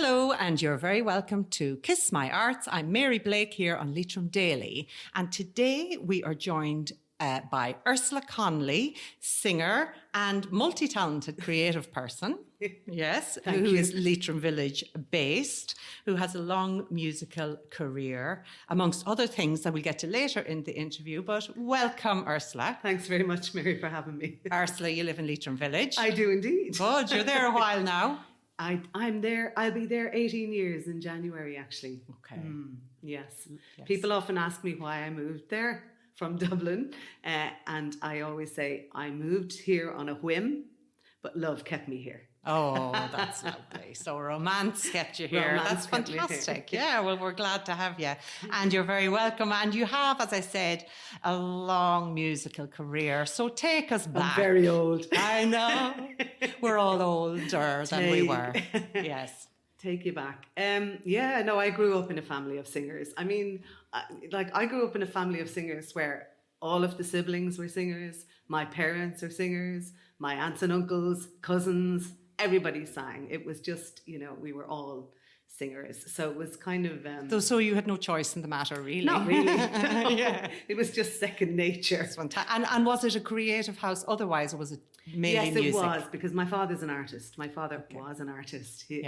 Hello, and you're very welcome to Kiss My Arts. I'm Mary Blake here on Leitrim Daily, and today we are joined by Ursula Connolly, singer and multi-talented creative person, yes, who is Leitrim Village based, who has a long musical career, amongst other things that we'll get to later in the interview. But welcome, Ursula. Thanks very much, Mary, for having me. Ursula, you live in Leitrim Village. I do indeed. Good, you're there a while now. I'm there. I'll be there 18 years in January, actually. Okay. Yes. People often ask me why I moved there from Dublin, and I always say I moved here on a whim, but love kept me here. Oh, that's lovely. So romance kept you here. Romance That's kept me here. fantastic. Yeah, well, we're glad to have you. And you're very welcome. And you have, as I said, a long musical career. So take us back. I'm very old. I know. We're all older than we were. Yes. Take you back. I grew up in a family of singers. I mean, I grew up in a family of singers where all of the siblings were singers. My parents are singers. My aunts and uncles, cousins, everybody sang. It was just, we were all singers. So it was kind of... So you had no choice in the matter, really? Not really. No. Yeah. It was just second nature. And was it a creative house otherwise, or was it mainly music? Yes, it was, because my father's an artist. My father was an artist. He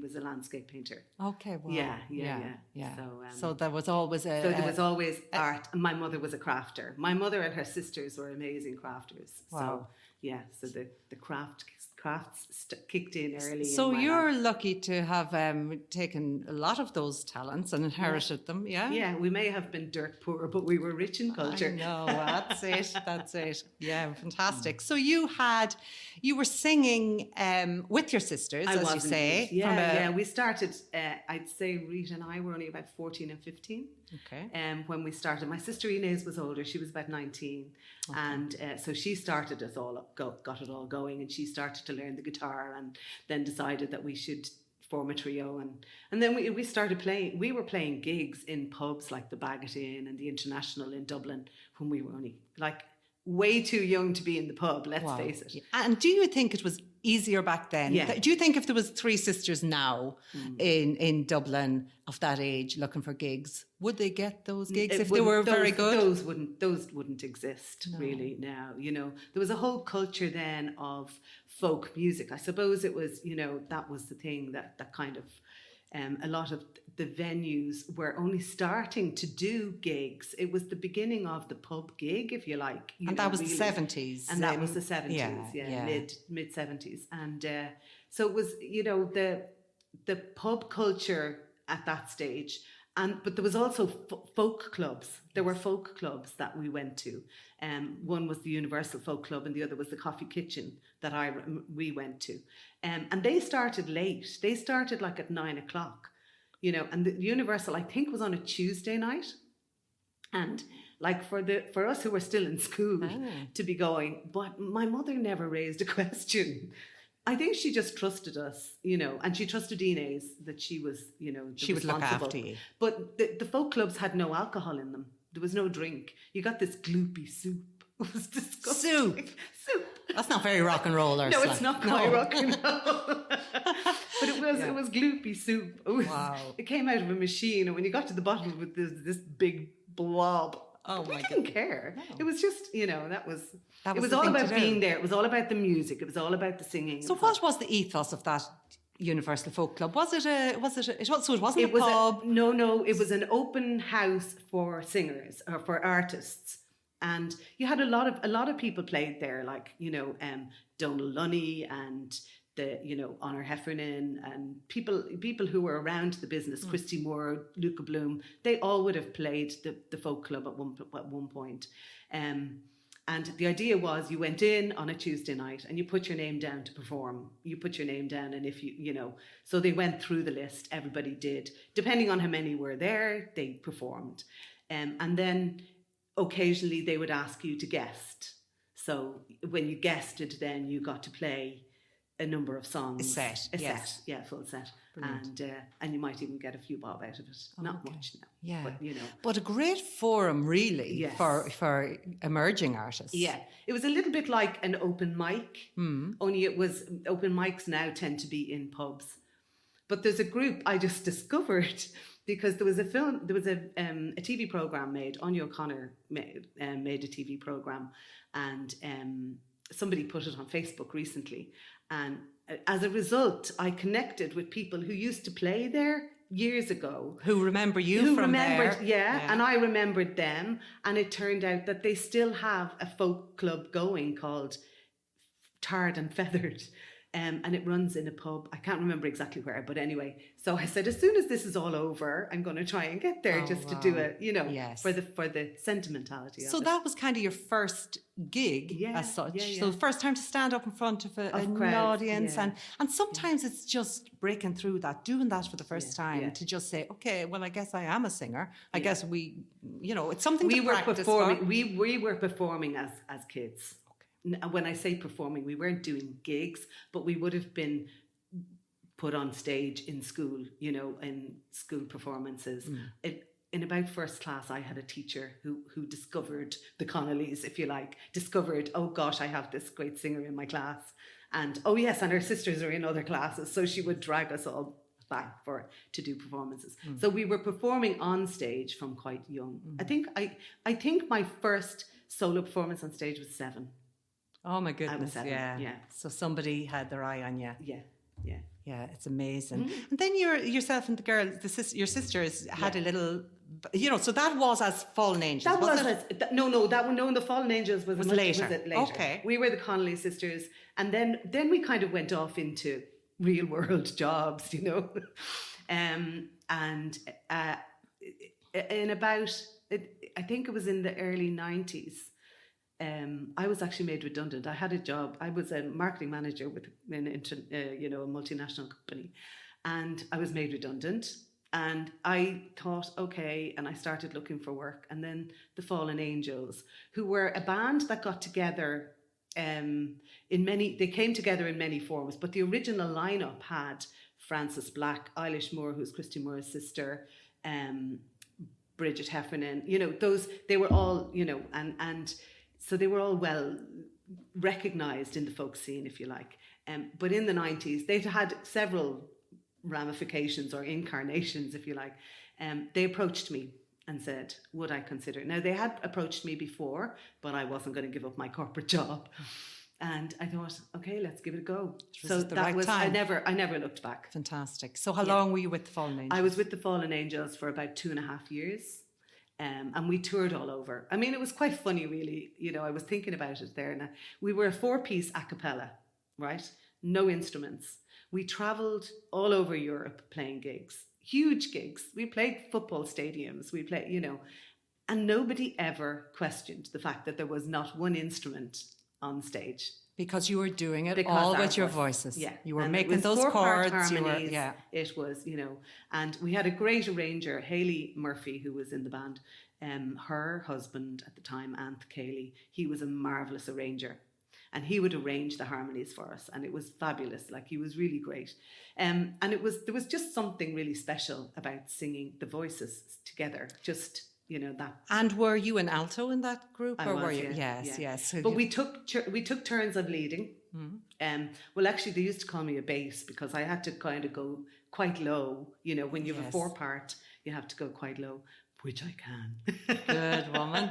was a landscape painter. Okay, wow. Yeah. So there was always there was always art. And my mother was a crafter. My mother and her sisters were amazing crafters. Wow. So the crafts kicked in early. So you're lucky to have taken a lot of those talents and inherited them, yeah? Yeah, we may have been dirt poor, but we were rich in culture. No, that's it. Yeah, fantastic. So you were singing with your sisters, as you say. Yeah, we started, I'd say Rita and I were only about 14 and 15. Okay. When we started. My sister Inez was older, she was about 19. Okay. And so she started us all up, got it all going, and she started to learn the guitar and then decided that we should form a trio. And then we started playing. We were playing gigs in pubs like the Baggot Inn and the International in Dublin when we were only way too young to be in the pub, let's face it. And do you think it was easier back then? Yeah. Do you think if there was three sisters now in Dublin of that age looking for gigs, would they get those gigs if they were very good? Those wouldn't exist really now. There was a whole culture then of folk music. I suppose it was, that was the thing that kind of a lot of the venues were only starting to do gigs. It was the beginning of the pub gig, if you like. And that was the 70s. And that was the 70s, mid 70s. And so it was, the pub culture at that stage. But there was also folk clubs. There were folk clubs that we went to. One was the Universal Folk Club and the other was the Coffee Kitchen that we went to. And they started late. They started at 9 o'clock, and the Universal, I think, was on a Tuesday night. And for us who were still in school to be going, but my mother never raised a question. I think she just trusted us, and she trusted Inez that she was, she would look after you. But the folk clubs had no alcohol in them. There was no drink. You got this gloopy soup. It was disgusting. Soup. That's not very rock and roll, Ursula. No, it's not quite rock and roll. But it was gloopy soup. It came out of a machine, and when you got to the bottom of it, there's this big blob. Oh we my didn't God. care. No. It was just, it was the all thing about to being do. there. It was all about the music. It was all about the singing. So what was the ethos of that Universal Folk Club? So it wasn't a pub? No, it was an open house for singers or for artists. And you had a lot of people played there, Donal Lunny and Honor Heffernan and people who were around the business, Christy Moore, Luca Bloom, they all would have played the folk club at one point. And the idea was you went in on a Tuesday night and you put your name down to perform. You put your name down, and if so they went through the list, everybody did. Depending on how many were there, they performed. And then occasionally they would ask you to guest. So when you guested, then you got to play a number of songs. Set, full set. Brilliant. And you might even get a few bob out of it. Not much now. Yeah. But, But a great forum, really, for emerging artists. Yeah. It was a little bit like an open mic, only it was, open mics now tend to be in pubs. But there's a group I just discovered because there was a TV program made. Anya O'Connor made a TV program, and somebody put it on Facebook recently. And as a result, I connected with people who used to play there years ago. Who remember you from there. Yeah, and I remembered them. And it turned out that they still have a folk club going called Tarred and Feathered. And it runs in a pub. I can't remember exactly where, but anyway. So I said, as soon as this is all over, I'm going to try and get there to do it, for the sentimentality of it. So that was kind of your first gig as such. Yeah. So the first time to stand up in front of an audience. And sometimes it's just breaking through that, doing that for the first time to just say, okay, well, I guess I am a singer. I guess it's something we were performing. We were performing as kids. When I say performing, we weren't doing gigs, but we would have been put on stage in school, in school performances. In about first class, I had a teacher who discovered the Connollies, if you like, oh gosh, I have this great singer in my class. And oh yes, and her sisters are in other classes. So she would drag us all back to do performances. So we were performing on stage from quite young. I think my first solo performance on stage was 7. Oh my goodness! 7, yeah. So somebody had their eye on you. Yeah. It's amazing. And then yourself and the girl, your sisters had a little, So that was as Fallen Angels. The Fallen Angels was later. Okay. We were the Connolly Sisters, and then we kind of went off into real world jobs, and in about, I think it was in the early 90s. I was actually made redundant. I had a job. I was a marketing manager with a multinational company, and I was made redundant. And I thought, okay, and I started looking for work. And then the Fallen Angels, who were a band that got together they came together in many forms, but the original lineup had Frances Black, Eilish Moore, who's Christy Moore's sister, Bridget Heffernan. They were all, and so they were all well recognised in the folk scene, if you like. But in the 90s, they'd had several ramifications or incarnations, if you like. They approached me and said, would I consider it? Now, they had approached me before, but I wasn't going to give up my corporate job. And I thought, okay, let's give it a go. So that was, time. I never looked back. Fantastic. So how long were you with the Fallen Angels? I was with the Fallen Angels for about 2.5 years. And we toured all over. I mean, it was quite funny, really. I was thinking about it there. Now, we were a 4-piece a cappella, right? No instruments. We travelled all over Europe playing gigs, huge gigs. We played football stadiums. We played, and nobody ever questioned the fact that there was not one instrument on stage. Because you were doing it all with your voices. Yeah. You were making those chords. Harmonies. It was, and we had a great arranger, Hayley Murphy, who was in the band. Her husband at the time, Auntie Kitty, he was a marvellous arranger. And he would arrange the harmonies for us. And it was fabulous. Like, he was really great. And there was just something really special about singing the voices together. Just... that. And were you an alto in that group, or were you? Yeah, yes. So but we took turns of leading. Well, actually, they used to call me a bass because I had to kind of go quite low. When you have a 4-part, you have to go quite low, which I can. Good woman.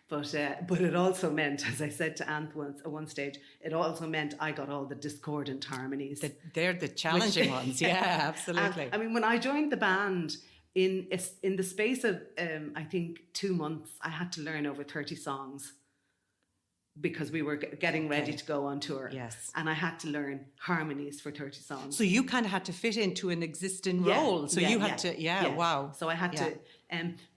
But it also meant, as I said to Ant at one stage, it also meant I got all the discordant harmonies. They're the challenging ones. Yeah, absolutely. I mean, when I joined the band. In the space of, I think, 2 months, I had to learn over 30 songs because we were getting ready to go on tour. Yes. And I had to learn harmonies for 30 songs. So you kind of had to fit into an existing role. So you had to, wow. So I had to,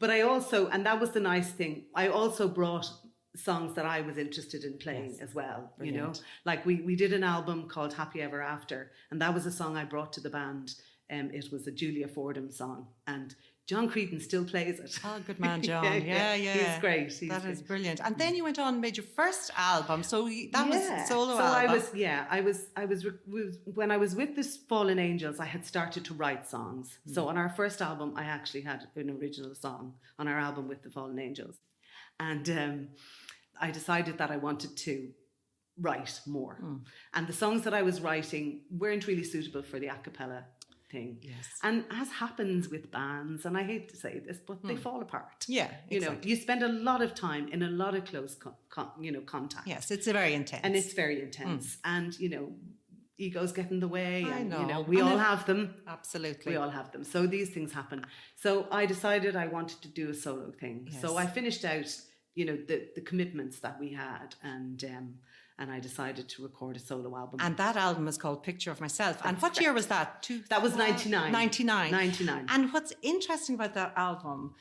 but I also, and that was the nice thing, I also brought songs that I was interested in playing as well. Brilliant. Like we did an album called Happy Ever After, and that was a song I brought to the band. It was a Julia Fordham song, and John Creedon still plays it. Oh, good man, John. Yeah. He's great. That is brilliant. And then you went on and made your first album. So that was a solo album. I was when I was with this Fallen Angels, I had started to write songs. So on our first album, I actually had an original song on our album with the Fallen Angels. And I decided that I wanted to write more. And the songs that I was writing weren't really suitable for the a cappella thing. Yes. And as happens with bands, and I hate to say this, but they fall apart. Yeah, You know, you spend a lot of time in a lot of close contact. Yes, it's very intense. And it's very intense. And, you know, egos get in the way. I and, know. you know, we all have them. Absolutely. We all have them. So these things happen. So I decided I wanted to do a solo thing. Yes. So I finished out, you know, the commitments that we had, and I decided to record a solo album. And that album is called Picture of Myself. And what year was that? That was 99. 99. 99. And what's interesting about that album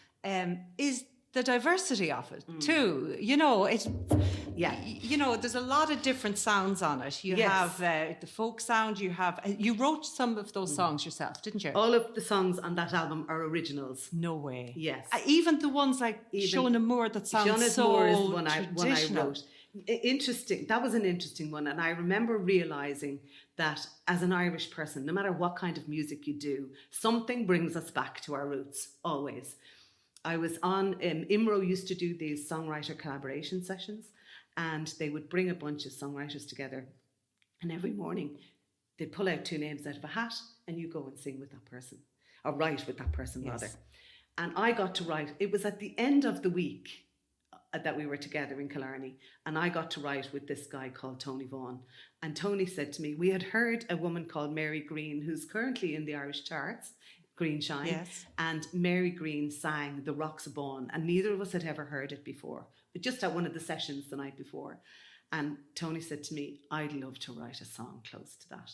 is the diversity of it too. You know, you know, there's a lot of different sounds on it. You have the folk sound. You wrote some of those songs yourself, didn't you? All of the songs on that album are originals. No way. Yes. Even the ones like Shona Moore that sound Shona so Moore is one I traditional. wrote. Interesting. That was an interesting one. And I remember realizing that as an Irish person, no matter what kind of music you do, something brings us back to our roots, always. I was on, IMRO used to do these songwriter collaboration sessions, and they would bring a bunch of songwriters together. And every morning they'd pull out 2 names out of a hat, and you go and sing with that person, or write with that person, rather. And I got to write. It was at the end of the week that we were together in Killarney, and I got to write with this guy called Tony Vaughan. And Tony said to me, we had heard a woman called Mary Green, who's currently in the Irish charts, Green Shine, Yes. and Mary Green sang The Rocks of Bawn, and neither of us had ever heard it before, but just at one of the sessions the night before. And Tony said to me, I'd love to write a song close to that.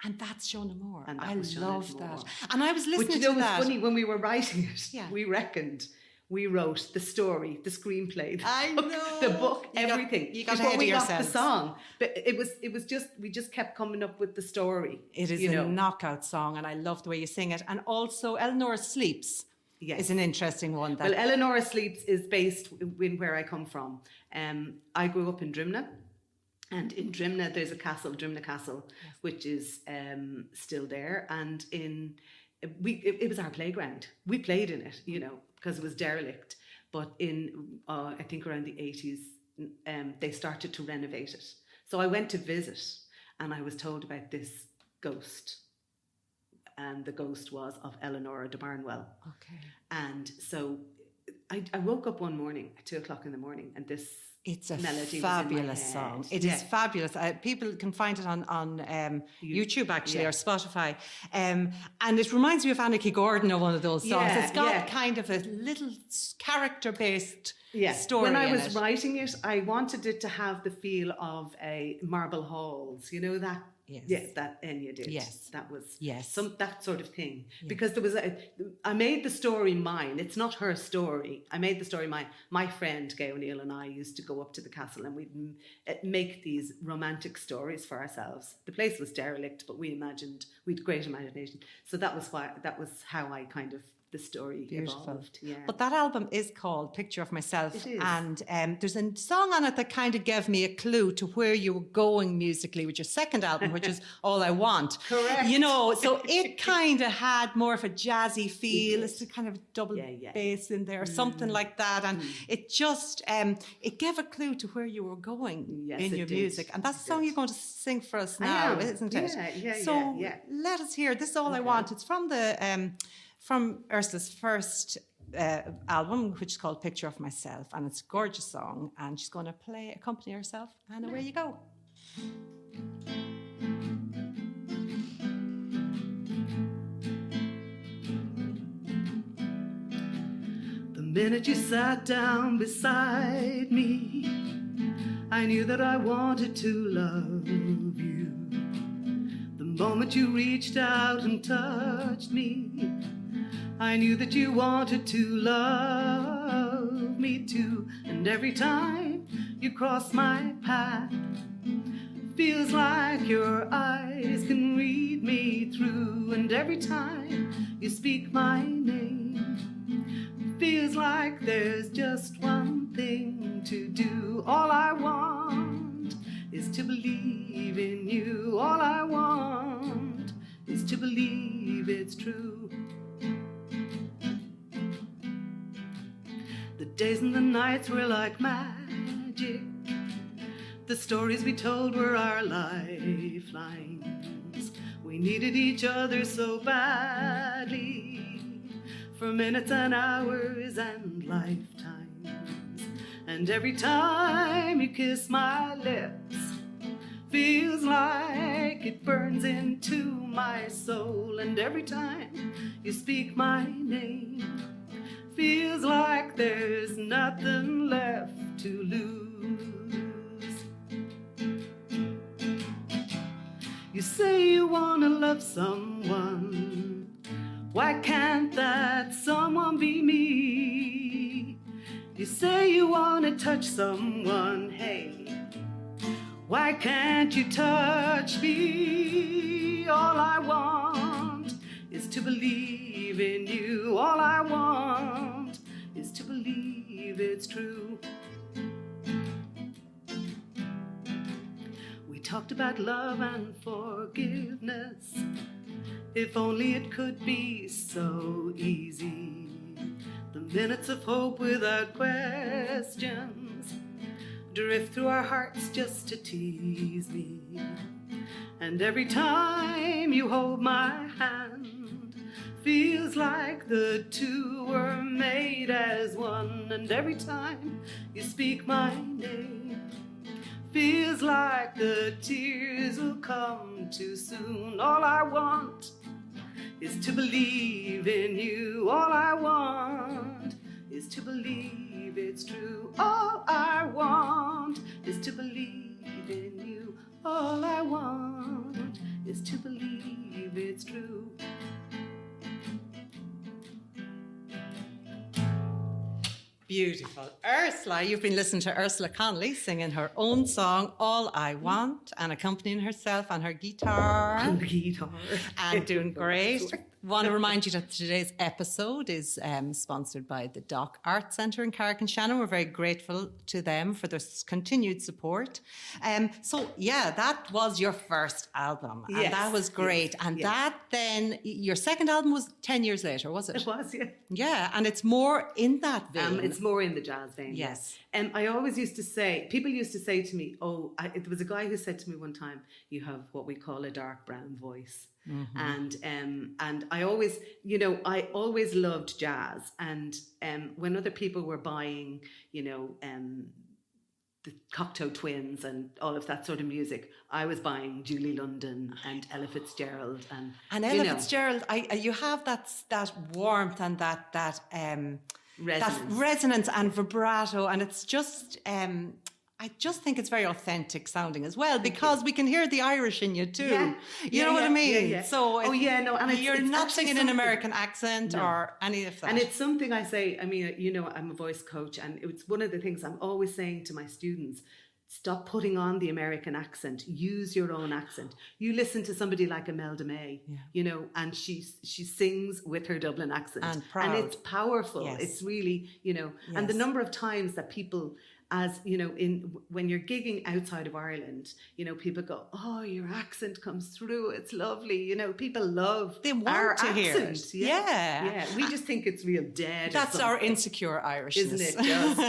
And that's Shona Moore. And that I was Shona love Moore. that. And I was listening But you know, to it's that. funny, when we were writing it, Yeah. we reckoned we wrote the story, the screenplay, I the know. book, You got- everything. you got before ahead of we got the yourselves. song. But it was just, we just kept coming up with the story. It is a knockout song, and I love the way you sing it. And also, Eleanor Sleeps is an interesting one. Well, Eleanor Sleeps is based in where I come from. I grew up in Drimna. And in Drimna, there's a castle, Drimna Castle, which is still there. And it was our playground. We played in it, you know, because it was derelict. But in, I think around the 80s, they started to renovate it. So I went to visit, and I was told about this ghost. And the ghost was of Eleanor de Barnwell. Okay. And so I woke up one morning at 2:00 in the morning, and this It's a melody fabulous was in my song. head. It is fabulous. People can find it on YouTube, actually, or Spotify. And it reminds me of Anarchy Gordon, or one of those songs. Yeah, it's got kind of a little character-based story When I in was it. writing it, I wanted it to have the feel of a Marble Halls, you know that? Yes. Yeah, that Enya did. Yes. That was Yes. that sort of thing. Because there was I made the story mine. It's not her story. I made the story mine. My friend Gay O'Neill and I used to go up to the castle, and we'd make these romantic stories for ourselves. The place was derelict, but we'd great imagination. So that was how I kind of, the story evolved. Yeah. But that album is called Picture of Myself. It is. And there's a song on it that kind of gave me a clue to where you were going musically with your second album, which is All I Want. Correct. You know, so it kind of had more of a jazzy feel. It's a kind of double bass in there, something like that. And it just, it gave a clue to where you were going in your music. And that's the song you're going to sing for us now, isn't it? So let us hear. This is All I Want. It's from from Ursula's first album, which is called Picture of Myself, and it's a gorgeous song, and she's going to accompany herself, and away you go. The minute you sat down beside me, I knew that I wanted to love you. The moment you reached out and touched me, I knew that you wanted to love me too. And every time you cross my path, feels like your eyes can read me through. And every time you speak my name, feels like there's just one thing to do. All I want is to believe in you. All I want is to believe it's true. The days and the nights were like magic. The stories we told were our lifelines. We needed each other so badly for minutes and hours and lifetimes. And every time you kiss my lips, feels like it burns into my soul. And every time you speak my name, feels like there's nothing left to lose. You say you wanna love someone, why can't that someone be me? You say you wanna touch someone, hey, why can't you touch me? All I want is to believe in you. All I want is to believe it's true. We talked about love and forgiveness. If only it could be so easy. The minutes of hope without questions drift through our hearts just to tease me. And every time you hold my hand, feels like the two were made as one. And every time you speak my name, feels like the tears will come too soon. All I want is to believe in you. All I want is to believe it's true. All I want is to believe in you. All I want is to believe it's true. Beautiful. Ursula, you've been listening to Ursula Connolly singing her own song, All I Want, and accompanying herself on her guitar. And the guitar. And doing great. Want to remind you that today's episode is sponsored by the Dock Art Centre in Carrick-on-Shannon. We're very grateful to them for their continued support. So, yeah, that was your first album. And Yes, that was great. yes, And yes. that then, your second album was 10 years later, was it? It was, yeah. Yeah, and it's more in that vein. It's more in the jazz vein. Yes. And I always used to say, people used to say to me, there was a guy who said to me one time, you have what we call a dark brown voice. Mm-hmm. And I always, I always loved jazz. And when other people were buying, the Cocteau Twins and all of that sort of music, I was buying Julie London and Ella Fitzgerald. And Ella Fitzgerald, you have that warmth and that resonance and vibrato, and it's just I just think it's very authentic sounding as well, because we can hear the Irish in you too. Yeah. You know what I mean? Yeah. So and you're it's not singing an something- American accent or any of that. And it's something I say, I'm a voice coach, and it's one of the things I'm always saying to my students: stop putting on the American accent. Use your own accent. You listen to somebody like Imelda May, and she sings with her Dublin accent. And proud. And it's powerful. Yes. It's really, and the number of times that people, as when you're gigging outside of Ireland, people go, "Oh, your accent comes through. It's lovely." People love They want our to hear accent. it. Yeah. We just think it's real dead. That's our insecure Irishness. Isn't it just?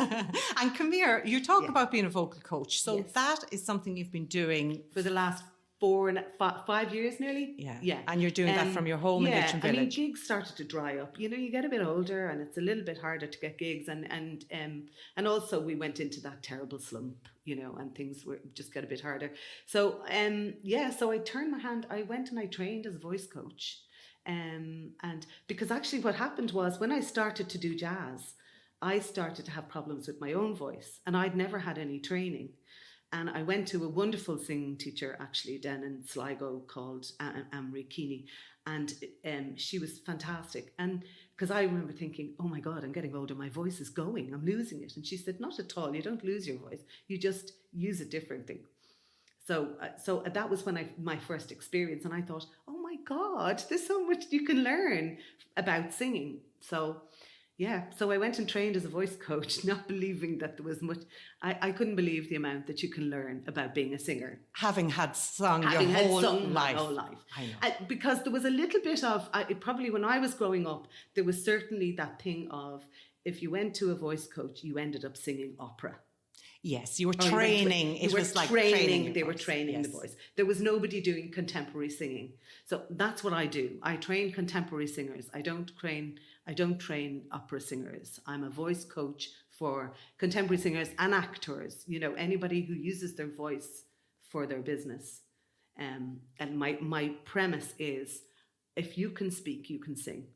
And come here, you talk about being a vocal coach. So Yes. that is something you've been doing. For the last 5 years nearly. Yeah. And you're doing that from your home in Leitrim Village. Gigs started to dry up. You get a bit older and it's a little bit harder to get gigs, and also we went into that terrible slump, and things were just got a bit harder. So so I turned my hand. I went and I trained as a voice coach, and because actually what happened was, when I started to do jazz, I started to have problems with my own voice, and I'd never had any training. And I went to a wonderful singing teacher, actually, down in Sligo, called Auntie Kitty, and she was fantastic. And because I remember thinking, oh my God, I'm getting older, my voice is going, I'm losing it. And she said, not at all, you don't lose your voice, you just use it differently. So that was when my first experience, and I thought, oh my God, there's so much you can learn about singing. So I went and trained as a voice coach, not believing that there was much. I couldn't believe the amount that you can learn about being a singer. Having sung My whole life. I know. Because there was a little bit of, probably when I was growing up, there was certainly that thing of, if you went to a voice coach, you ended up singing opera. Yes, you were Or you were training. you it were was like training. They your were voice. training the Yes. voice. There was nobody doing contemporary singing. So that's what I do. I train contemporary singers. I don't train opera singers. I'm a voice coach for contemporary singers and actors. You know, anybody who uses their voice for their business. And my premise is, if you can speak, you can sing.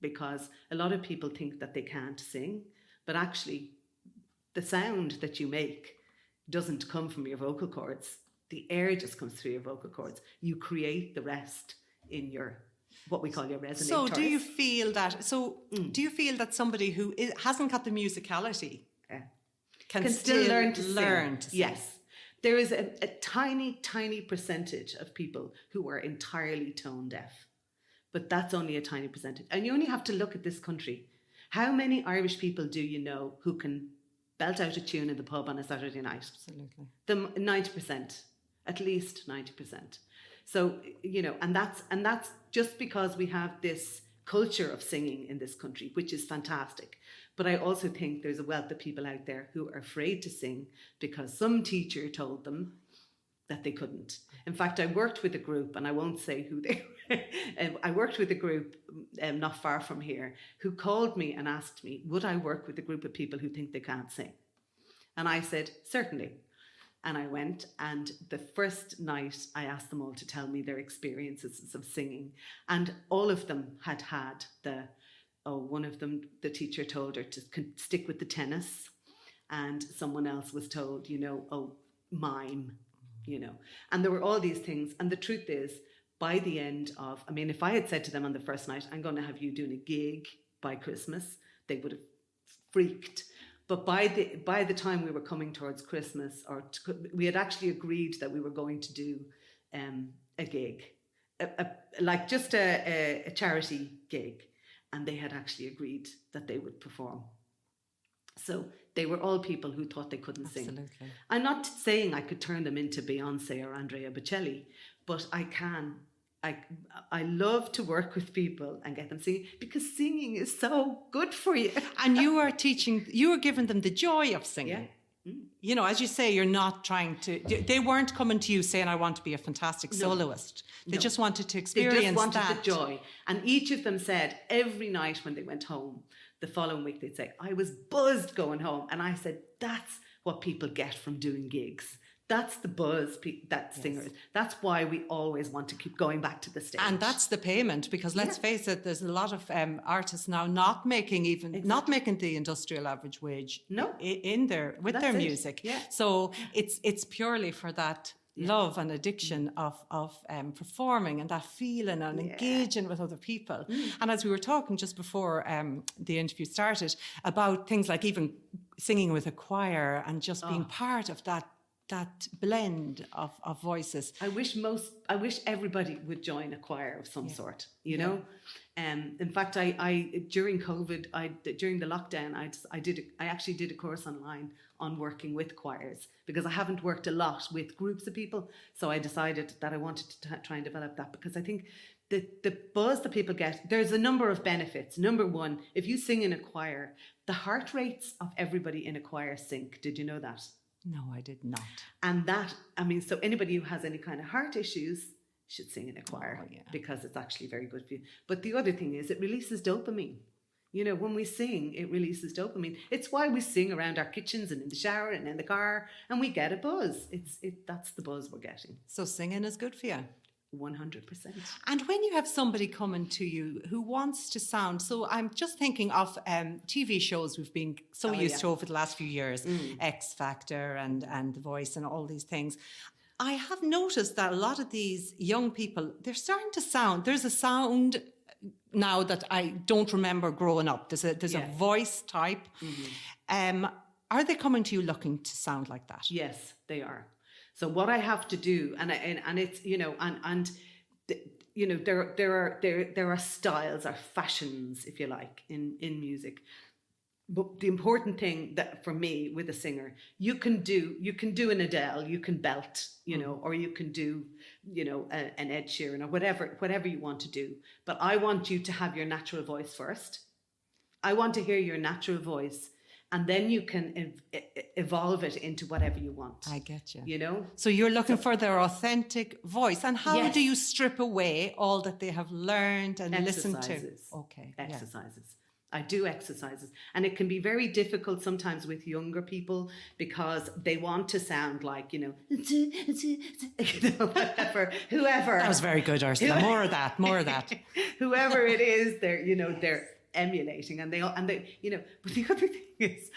Because a lot of people think that they can't sing, but actually the sound that you make doesn't come from your vocal cords. The air just comes through your vocal cords. You create the rest in your, what we call your resonators. So do you feel that somebody who hasn't got the musicality can still learn to sing? Yes. There is a tiny, tiny percentage of people who are entirely tone deaf. But that's only a tiny percentage. And you only have to look at this country. How many Irish people do you know who can belt out a tune in the pub on a Saturday night? Absolutely. The 90%, at least 90%. So, you know, and that's just because we have this culture of singing in this country, which is fantastic. But I also think there's a wealth of people out there who are afraid to sing because some teacher told them that they couldn't. In fact, I worked with a group, and I won't say who they were. I worked with a group not far from here who called me and asked me, would I work with a group of people who think they can't sing? And I said, certainly. And I went, and the first night I asked them all to tell me their experiences of singing. And all of them had one of them, the teacher told her to stick with the tennis. And someone else was told, mime. And there were all these things. And the truth is, by the end of, if I had said to them on the first night, I'm going to have you doing a gig by Christmas, they would have freaked. But by the time we were coming towards Christmas, we had actually agreed that we were going to do a gig, like just a charity gig. And they had actually agreed that they would perform. So they were all people who thought they couldn't sing. I'm not saying I could turn them into Beyonce or Andrea Bocelli, but I can. I love to work with people and get them singing because singing is so good for you. And you are giving them the joy of singing. Yeah. As you say, you're not trying to, they weren't coming to you saying, I want to be a fantastic soloist. They just wanted to experience that. They just wanted the joy. And each of them said every night when they went home, the following week they'd say, I was buzzed going home. And I said, that's what people get from doing gigs. That's the buzz that singers. That's why we always want to keep going back to the stage. And that's the payment, because let's face it, there's a lot of artists now not making the industrial average wage in their music. Yeah. So it's purely for that love and addiction of performing and that feeling and engaging with other people. And as we were talking just before the interview started about things like even singing with a choir and just being part of that blend of voices. I wish everybody would join a choir of some sort, you know. In fact, I during COVID, during the lockdown, I actually did a course online on working with choirs because I haven't worked a lot with groups of people. So I decided that I wanted to try and develop that because I think the buzz that people get, there's a number of benefits. Number one, if you sing in a choir, the heart rates of everybody in a choir sync. Did you know that? No, I did not. And that, so anybody who has any kind of heart issues should sing in a choir because it's actually very good for you. But the other thing is it releases dopamine. When we sing, it releases dopamine. It's why we sing around our kitchens and in the shower and in the car and we get a buzz. That's the buzz we're getting. So singing is good for you. 100%. And when you have somebody coming to you who wants to sound, so I'm just thinking of TV shows we've been so used to over the last few years, X Factor and The Voice and all these things. I have noticed that a lot of these young people, they're starting to sound, there's a sound now that I don't remember growing up. There's a voice type. Are they coming to you looking to sound like that? Yes, they are. So what I have to do, and it's there are styles, or fashions, if you like, in music. But the important thing that for me with a singer, you can do an Adele, you can belt, or you can do, an Ed Sheeran or whatever you want to do. But I want you to have your natural voice first. I want to hear your natural voice. and then you can evolve it into whatever you want. I get you. You know? So you're looking for their authentic voice. And how Yes. do you strip away all that they have learned and listened to? Exercises. Okay. yeah. Exercises. I do exercises. And it can be very difficult sometimes with younger people because they want to sound like, whoever. That was very good, Ursula. More of that. Whoever it is, they're emulating, and they, but the other thing is,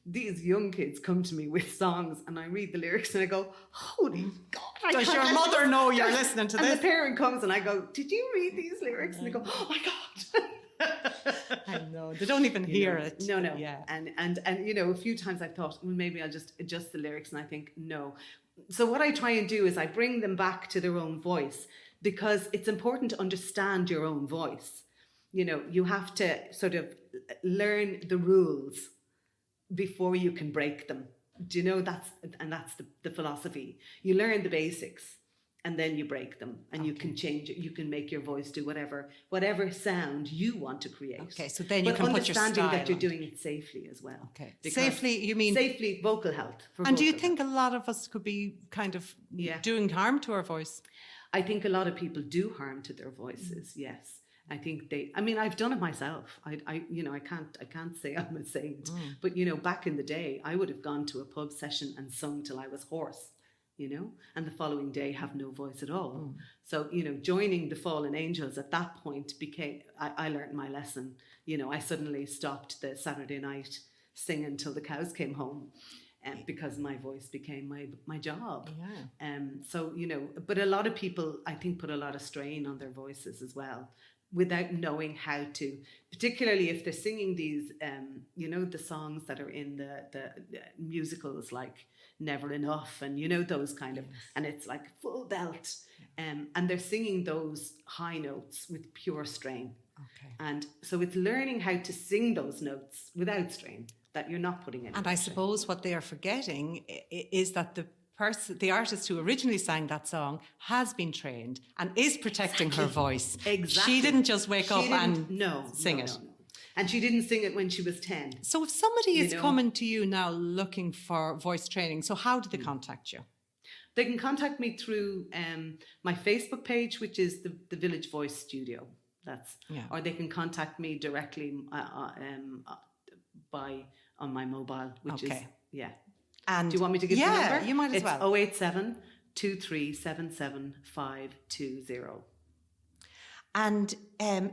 these young kids come to me with songs and I read the lyrics and I go, holy God. Does your mother know you're listening to this? And the parent comes and I go, did you read these lyrics? And they go, oh my God. I know. They don't even hear it. No. Yeah. And a few times I thought, well, maybe I'll just adjust the lyrics, and I think, no. So what I try and do is I bring them back to their own voice, because it's important to understand your own voice. You have to sort of learn the rules before you can break them. Do you know that's the philosophy. You learn the basics and then you break them, and you can change it. You can make your voice do whatever sound you want to create. Okay, so then you can put your style understanding that you're on. doing it safely as well. Okay. Because Safely, you mean? Safely, vocal health. And do you think a lot of us could be kind of doing harm to our voice? I think a lot of people do harm to their voices. Yes. I think I've done it myself. I can't say I'm a saint, but back in the day, I would have gone to a pub session and sung till I was hoarse, and the following day have no voice at all. So, joining the Fallen Angels at that point I learned my lesson. I suddenly stopped the Saturday night singing till the cows came home. Because my voice became my job. Yeah. So, but a lot of people, I think, put a lot of strain on their voices as well, without knowing how to, particularly if they're singing these, the songs that are in the musicals like Never Enough and, those kind of, and it's like full belt. And they're singing those high notes with pure strain. Okay. And so it's learning how to sing those notes without strain, that you're not putting in. And I suppose what they are forgetting is that the artist who originally sang that song has been trained and is protecting her voice. Exactly. She didn't just wake up and sing it. No. And she didn't sing it when she was 10. So if somebody is coming to you now looking for voice training, so how do they contact you? They can contact me through my Facebook page, which is the Village Voice Studio. Or they can contact me directly on my mobile, which is And do you want me to give the number? Yeah, you might as well. It's 087 2377 520. And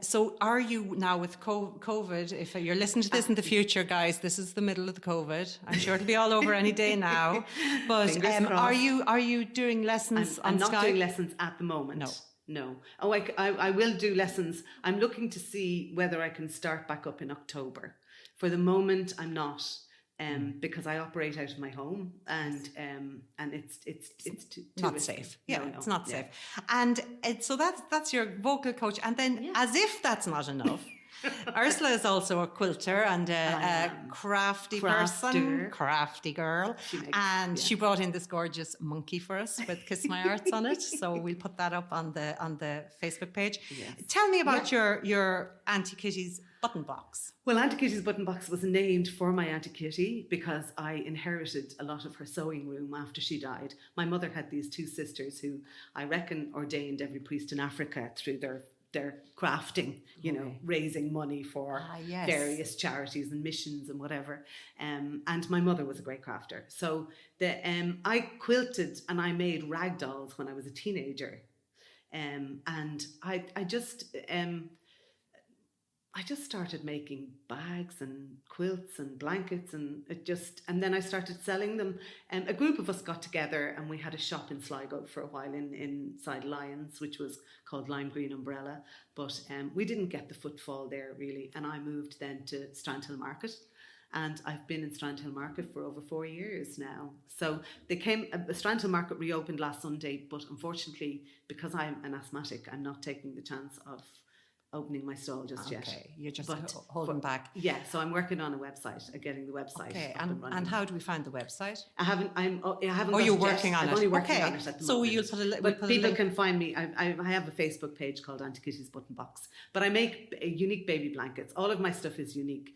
so are you now with COVID, if you're listening to this in the future, guys, this is the middle of the COVID. I'm sure it'll be all over any day now. But are you doing lessons on Skype? I'm not doing lessons at the moment. No. Oh, I will do lessons. I'm looking to see whether I can start back up in October. For the moment, I'm not. Because I operate out of my home and it's too not risky. safe. Yeah, no. It's not safe. And so that's your vocal coach. And then, as if that's not enough, Ursula is also a quilter and a crafty person, crafty girl. She brought in this gorgeous monkey for us with Kiss My Arts on it. So we'll put that up on the Facebook page. Yes. Tell me about your Auntie Kitty's button box. Well, Auntie Kitty's button box was named for my Auntie Kitty because I inherited a lot of her sewing room after she died. My mother had these two sisters who I reckon ordained every priest in Africa through their crafting, raising money for various charities and missions and whatever. And my mother was a great crafter. So I quilted and I made rag dolls when I was a teenager. And I just started making bags and quilts and blankets and then I started selling them. A group of us got together and we had a shop in Sligo for a while inside Lyons, which was called Lime Green Umbrella. But we didn't get the footfall there really. And I moved then to Strandhill Market. And I've been in Strandhill Market for over 4 years now. So Strandhill Market reopened last Sunday, but unfortunately, because I'm an asthmatic, I'm not taking the chance of opening my stall just yet. Okay, you're just holding back. Yeah, so I'm working on a website, getting the website. Okay, and how do we find the website? I haven't. Oh, you're working on it. I'm only working on it at the so moment. You'll put a but people can find me. I have a Facebook page called Auntie Kitty's Button Box. But I make unique baby blankets. All of my stuff is unique.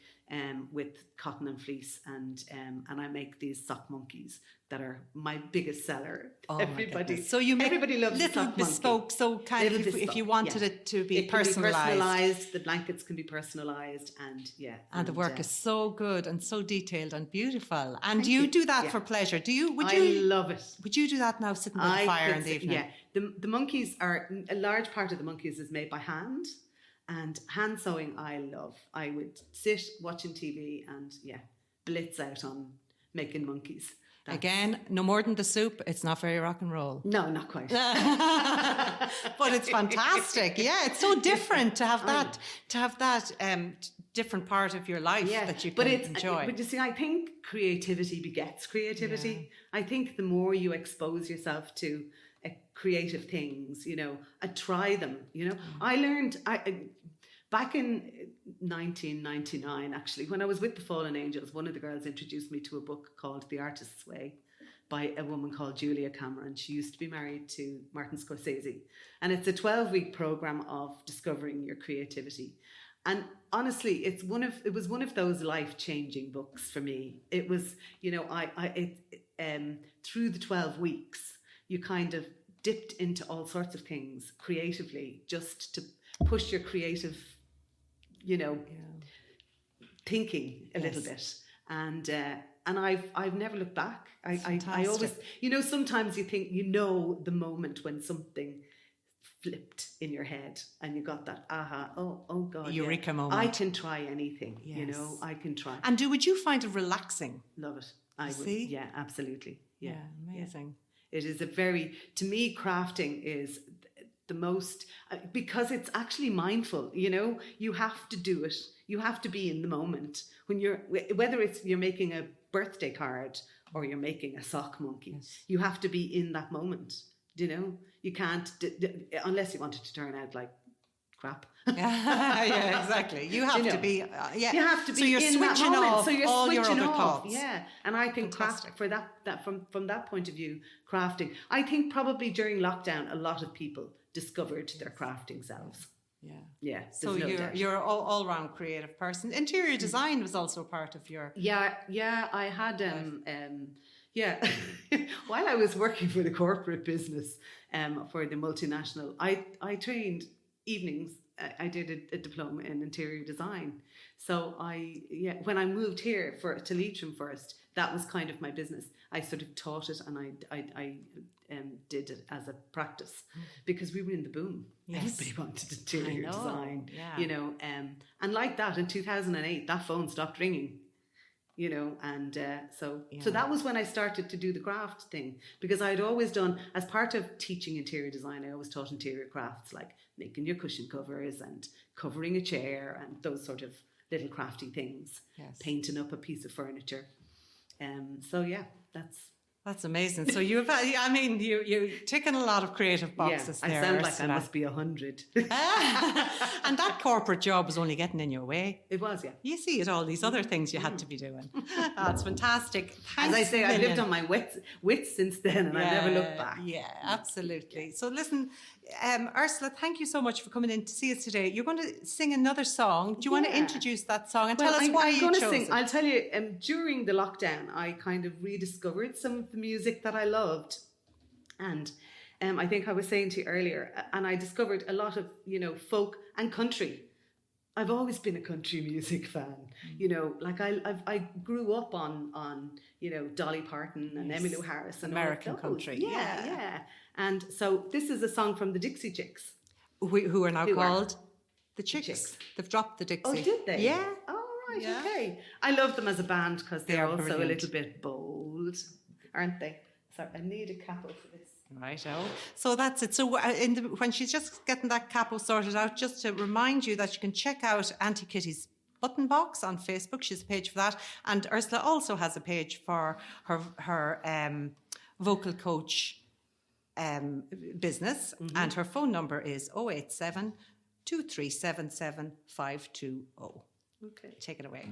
with cotton and fleece, and I make these sock monkeys that are my biggest seller. Everybody, so you make everybody loves little sock bespoke. monkey. So kind of if you wanted it to be personalized, the blankets can be personalized, and the work is so good and so detailed and beautiful. And Thank you you. do that Yeah. for pleasure? Do you? I love it. Would you do that now, sitting by the fire in the evening? Yeah, the monkeys are a large part of the monkeys is made by hand, and hand sewing I love. I would sit watching TV and blitz out on making monkeys. Again, no more than the soup. It's not very rock and roll. No, not quite. But it's fantastic. Yeah, it's so different to have that. Different part of your life that you can enjoy. But you see, I think creativity begets creativity. Yeah. I think the more you expose yourself to creative things, and try them. I learned back in 1999, actually, when I was with the Fallen Angels, one of the girls introduced me to a book called The Artist's Way by a woman called Julia Cameron. She used to be married to Martin Scorsese. And it's a 12-week program of discovering your creativity. And honestly, it was one of those life-changing books for me. It was, through the 12 weeks, you kind of dipped into all sorts of things creatively, just to push your creative thinking a little bit, and I've never looked back. I always, sometimes you think the moment when something flipped in your head and you got that oh god, eureka moment. I can try anything. I can try. And would you find it relaxing? Love it. I would. See? Yeah, absolutely. Yeah, amazing. Yeah. It is to me, crafting is the most, because it's actually mindful. You have to do it. You have to be in the moment when whether you're making a birthday card or you're making a sock monkey. Yes. You have to be in that moment. You can't unless you want it to turn out like crap. Yeah, exactly. You have to be. You have to be. So you're in switching that moment. off So you're all switching your other off. thoughts. Yeah, and I think Fantastic. for that from that point of view, crafting. I think probably during lockdown, a lot of people discovered their crafting selves. Yeah. So you're an all-round creative person. Interior design was also part of your. Yeah. I had while I was working for the corporate business, for the multinational, I trained evenings. I did a diploma in interior design. So when I moved here to Leitrim first, that was kind of my business. I sort of taught it, and I did it as a practice because we were in the boom. Yes. Everybody wanted interior design, and like that in 2008, that phone stopped ringing. So that was when I started to do the craft thing, because I'd always done, as part of teaching interior design, I always taught interior crafts like making your cushion covers and covering a chair and those sort of little crafty things, painting up a piece of furniture. That's amazing. So you're ticking a lot of creative boxes there. I sound like I must be 100. And that corporate job was only getting in your way. It was, yeah. You see it, all these other things you had to be doing. That's fantastic. Thanks, as I say, I've lived on my wits since then, and I never looked back. Yeah, absolutely. So listen, Ursula, thank you so much for coming in to see us today. You're going to sing another song. Do you want to introduce that song and tell us why you chose it? I'll tell you, during the lockdown, I kind of rediscovered some of the music that I loved. And I think I was saying to you earlier, and I discovered a lot of, folk and country. I've always been a country music fan. I grew up on Dolly Parton and Emmylou Harris and American country. Yeah. And so this is a song from the Dixie Chicks, who are now called the Chicks. They've dropped the Dixie. Oh, did they? Yeah. Oh, right. Yeah. Okay. I love them as a band because they're also brilliant. A little bit bold, aren't they? Sorry, I need a capo for this. Righto. So that's it. So when she's just getting that capo sorted out, just to remind you that you can check out Auntie Kitty's Button Box on Facebook. She has a page for that. And Ursula also has a page for her vocal coach business. Mm-hmm. And her phone number is 087 2377 520. Okay. Take it away.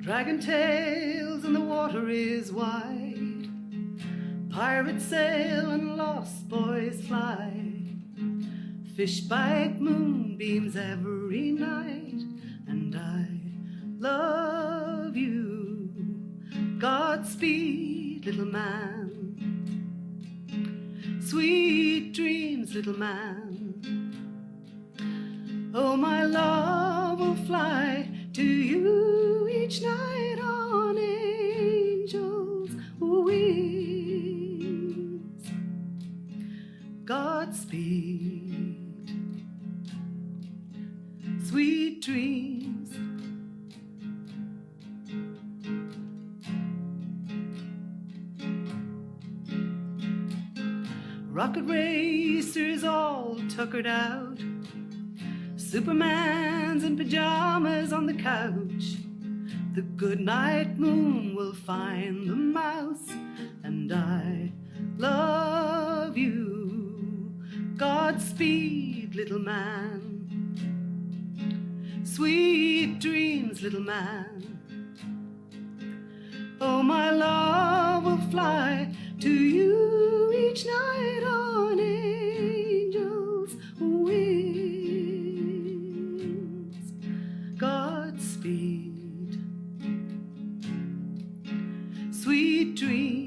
Dragon tails and the water is wide. Pirates sail and lost boys fly. Fish bite moonbeams every night. And I love you. Godspeed, little man. Sweet dreams, little man. Oh, my love will fly to you each night on angels' wings. Godspeed, sweet dreams. Rocket racers all tuckered out. Superman's in pajamas on the couch. The goodnight moon will find the mouse. And I love you. Godspeed, little man. Sweet dreams, little man. Oh, my love will fly to you each night on angels' wings. Godspeed, sweet dreams.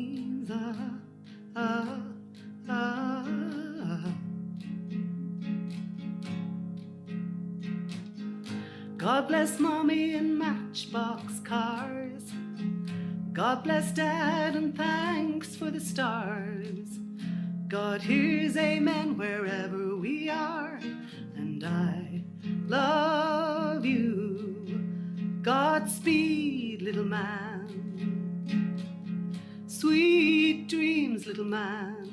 God bless Mommy and Matchbox cars. God bless Dad and thanks for the stars. God hears amen wherever we are. And I love you. Godspeed, little man. Sweet dreams, little man.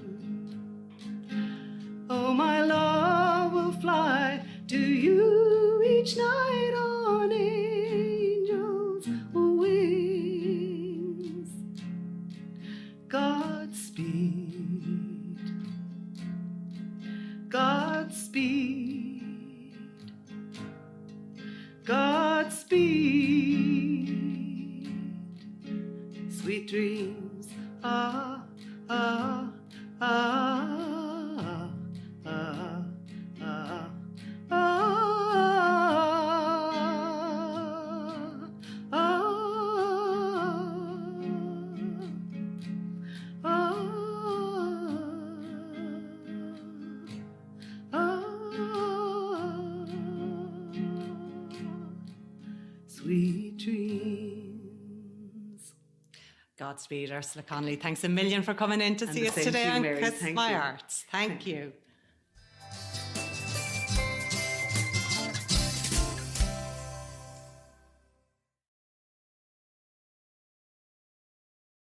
Oh, my love will fly to you each night on angels' wings. Godspeed, Godspeed, Godspeed. Sweet dreams, ah, ah, ah, ah, ah, ah. Sweet dreams. Godspeed, Ursula Connolly. Thanks a million for coming in to see us today on Kiss My Arts. Thank you.